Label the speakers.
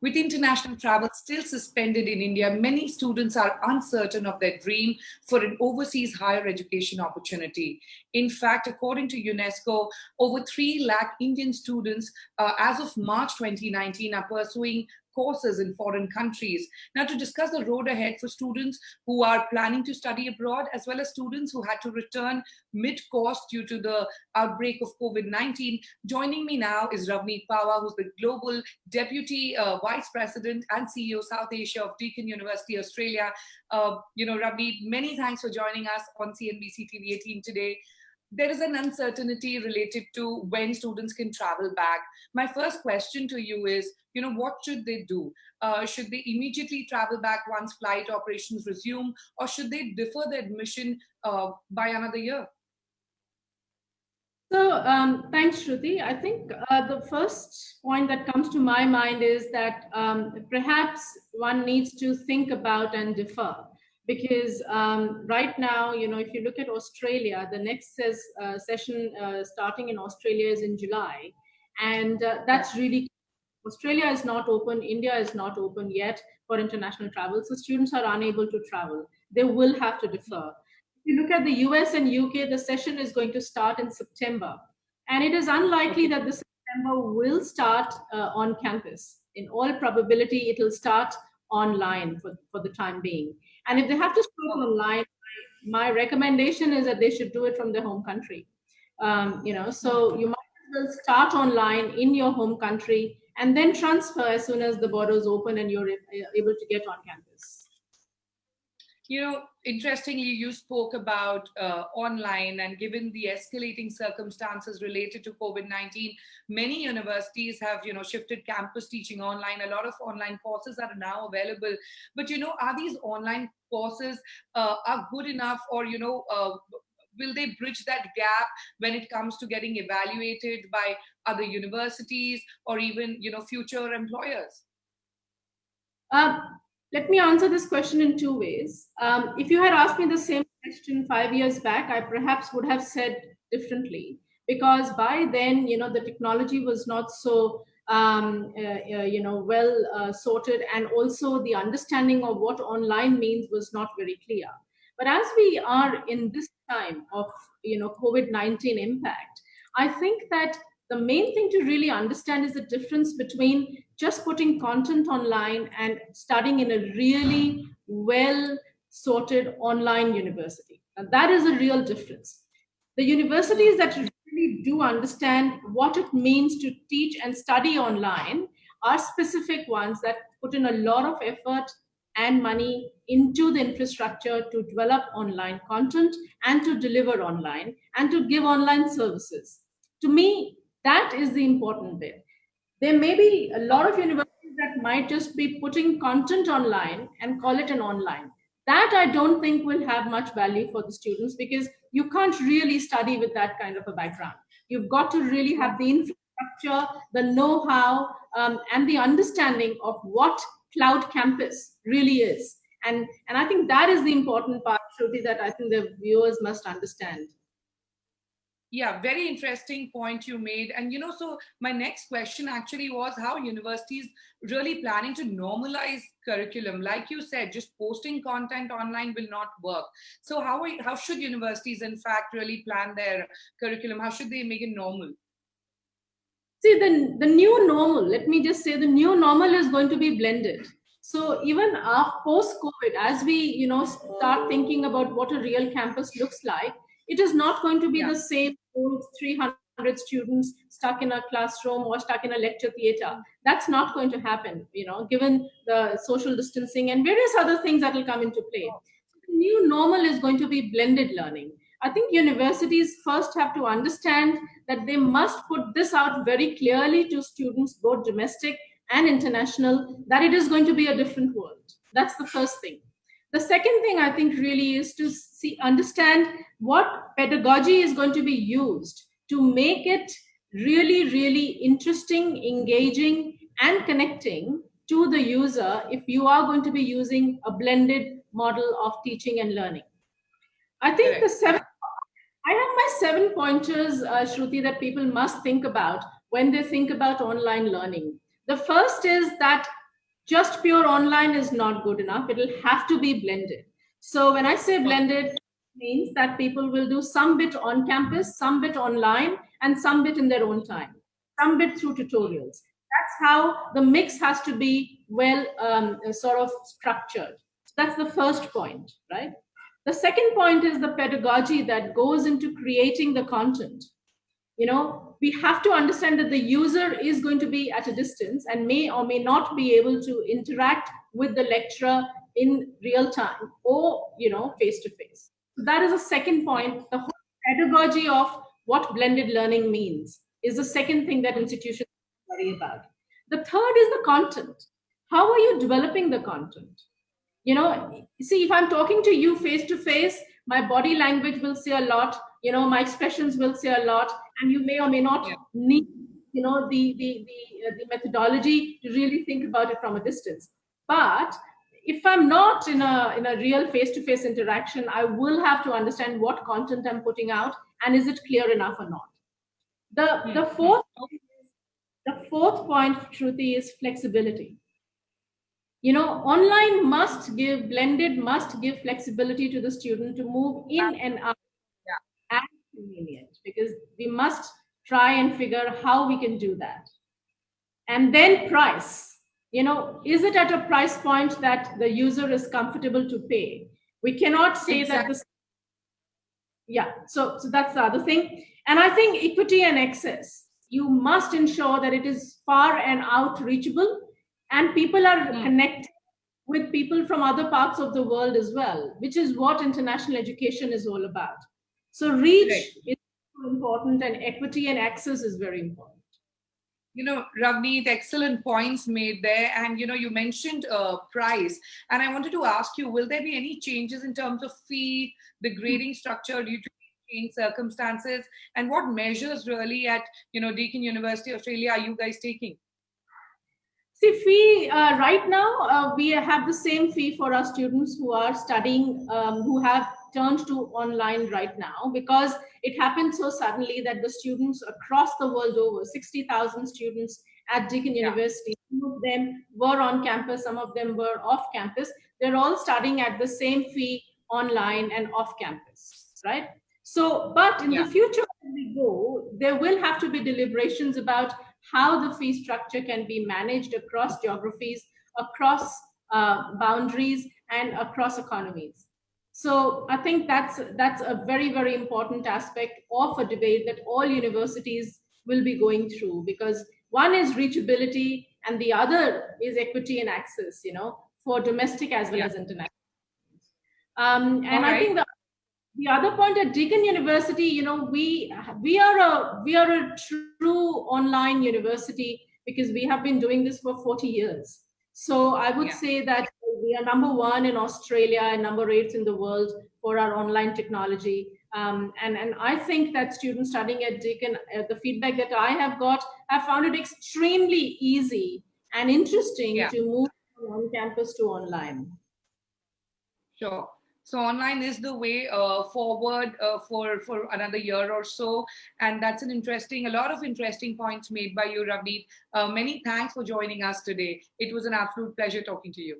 Speaker 1: With international travel still suspended in India, many students are uncertain of their dream for an overseas higher education opportunity. In fact, according to UNESCO, over 3 lakh Indian students as of March 2019 are pursuing courses in foreign countries. Now, to discuss the road ahead for students who are planning to study abroad, as well as students who had to return mid-course due to the outbreak of COVID-19, joining me now is Ravneet Pahwa, who's the Global Deputy Vice President and CEO South Asia of Deakin University, Australia. Ravneet, many thanks for joining us on CNBC TV 18 today. There is an uncertainty related to when students can travel back. My first question to you is, what should they do? Should they immediately travel back once flight operations resume, or should they defer the admission by another year?
Speaker 2: So thanks, Shruti. I think the first point that comes to my mind is that perhaps one needs to think about and defer. Because right now, if you look at Australia, the next session starting in Australia is in July. And that's really, Australia is not open, India is not open yet for international travel. So students are unable to travel. They will have to defer. If you look at the US and UK, the session is going to start in September. And it is unlikely that the September will start on campus. In all probability, it will start online for the time being. And if they have to start online, my recommendation is that they should do it from their home country. So you might as well start online in your home country and then transfer as soon as the borders open and you're able to get on campus.
Speaker 1: Interestingly, you spoke about online, and given the escalating circumstances related to COVID-19, many universities have, shifted campus teaching online. A lot of online courses are now available. But, are these online courses are good enough, or, will they bridge that gap when it comes to getting evaluated by other universities or even, future employers?
Speaker 2: Let me answer this question in two ways. If you had asked me the same question 5 years back, I perhaps would have said differently, because by then, the technology was not so, well sorted, and also the understanding of what online means was not very clear. But as we are in this time of, COVID-19 impact, I think that the main thing to really understand is the difference between just putting content online and studying in a really well sorted online university. And that is a real difference. The universities that really do understand what it means to teach and study online are specific ones that put in a lot of effort and money into the infrastructure to develop online content and to deliver online and to give online services. To me, that is the important bit. There may be a lot of universities that might just be putting content online and call it an online. That I don't think will have much value for the students, because you can't really study with that kind of a background. You've got to really have the infrastructure, the know-how, and the understanding of what cloud campus really is. And I think that is the important part, Shruti, that I think the viewers must understand.
Speaker 1: Yeah, very interesting point you made. And, so my next question actually was how universities really planning to normalize curriculum. Like you said, just posting content online will not work. So how should universities, in fact, really plan their curriculum? How should they make it normal?
Speaker 2: See, the new normal, let me just say, the new normal is going to be blended. So even post-COVID, as we, start thinking about what a real campus looks like, it is not going to be the same old 300 students stuck in a classroom or stuck in a lecture theater. That's not going to happen, given the social distancing and various other things that will come into play. The new normal is going to be blended learning. I think universities first have to understand that they must put this out very clearly to students, both domestic and international, that it is going to be a different world. That's the first thing. The second thing I think really is to understand what pedagogy is going to be used to make it really, really interesting, engaging, and connecting to the user if you are going to be using a blended model of teaching and learning. I think I have my 7 pointers, Shruti, that people must think about when they think about online learning. The first is that Just pure online is not good enough. It'll have to be blended. So when I say blended, means that people will do some bit on campus, some bit online, and some bit in their own time, some bit through tutorials. That's how the mix has to be well sort of structured. So that's the first point, right? The second point is the pedagogy that goes into creating the content. We have to understand that the user is going to be at a distance and may or may not be able to interact with the lecturer in real time or face to face. So that is a second point. The whole pedagogy of what blended learning means is the second thing that institutions worry about. The third is the content. How are you developing the content? See, if I'm talking to you face to face, my body language will say a lot, my expressions will say a lot, and you may or may not need the methodology to really think about it from a distance. But if I'm not in a real face to face interaction, I will have to understand what content I'm putting out and is it clear enough or not. The fourth point, Shruti, is flexibility. Online blended must give flexibility to the student to move in and out as convenient, because we must try and figure how we can do that. And then price, is it at a price point that the user is comfortable to pay? We cannot say that this. Yeah, so that's the other thing. And I think equity and access, you must ensure that it is far and out reachable, and people are connected with people from other parts of the world as well, which is what international education is all about. So reach is important, and equity and access is very important.
Speaker 1: Ravneet, excellent points made there. And, you mentioned price. And I wanted to ask you, will there be any changes in terms of fee, the grading structure due to changed circumstances? And what measures really at, Deakin University Australia are you guys taking?
Speaker 2: See, fee right now, we have the same fee for our students who are studying, who have turned to online right now, because it happened so suddenly that the students across the world over, 60,000 students at Deakin University, some of them were on campus, some of them were off campus. They're all studying at the same fee online and off campus, right? So, but in the future, when we go, there will have to be deliberations about how the fee structure can be managed across geographies, across boundaries, and across economies. So I think that's a very, very important aspect of a debate that all universities will be going through, because one is reachability and the other is equity and access, for domestic as well as international. And I think the other point at Deakin University, we are a true online university because we have been doing this for 40 years. So I would say that we are number 1 in Australia and number 8 in the world for our online technology. And I think that students studying at Deakin, the feedback that I have got, have found it extremely easy and interesting to move from on campus to online.
Speaker 1: Sure. So online is the way forward for another year or so. And that's a lot of interesting points made by you, Ravneet. Many thanks for joining us today. It was an absolute pleasure talking to you.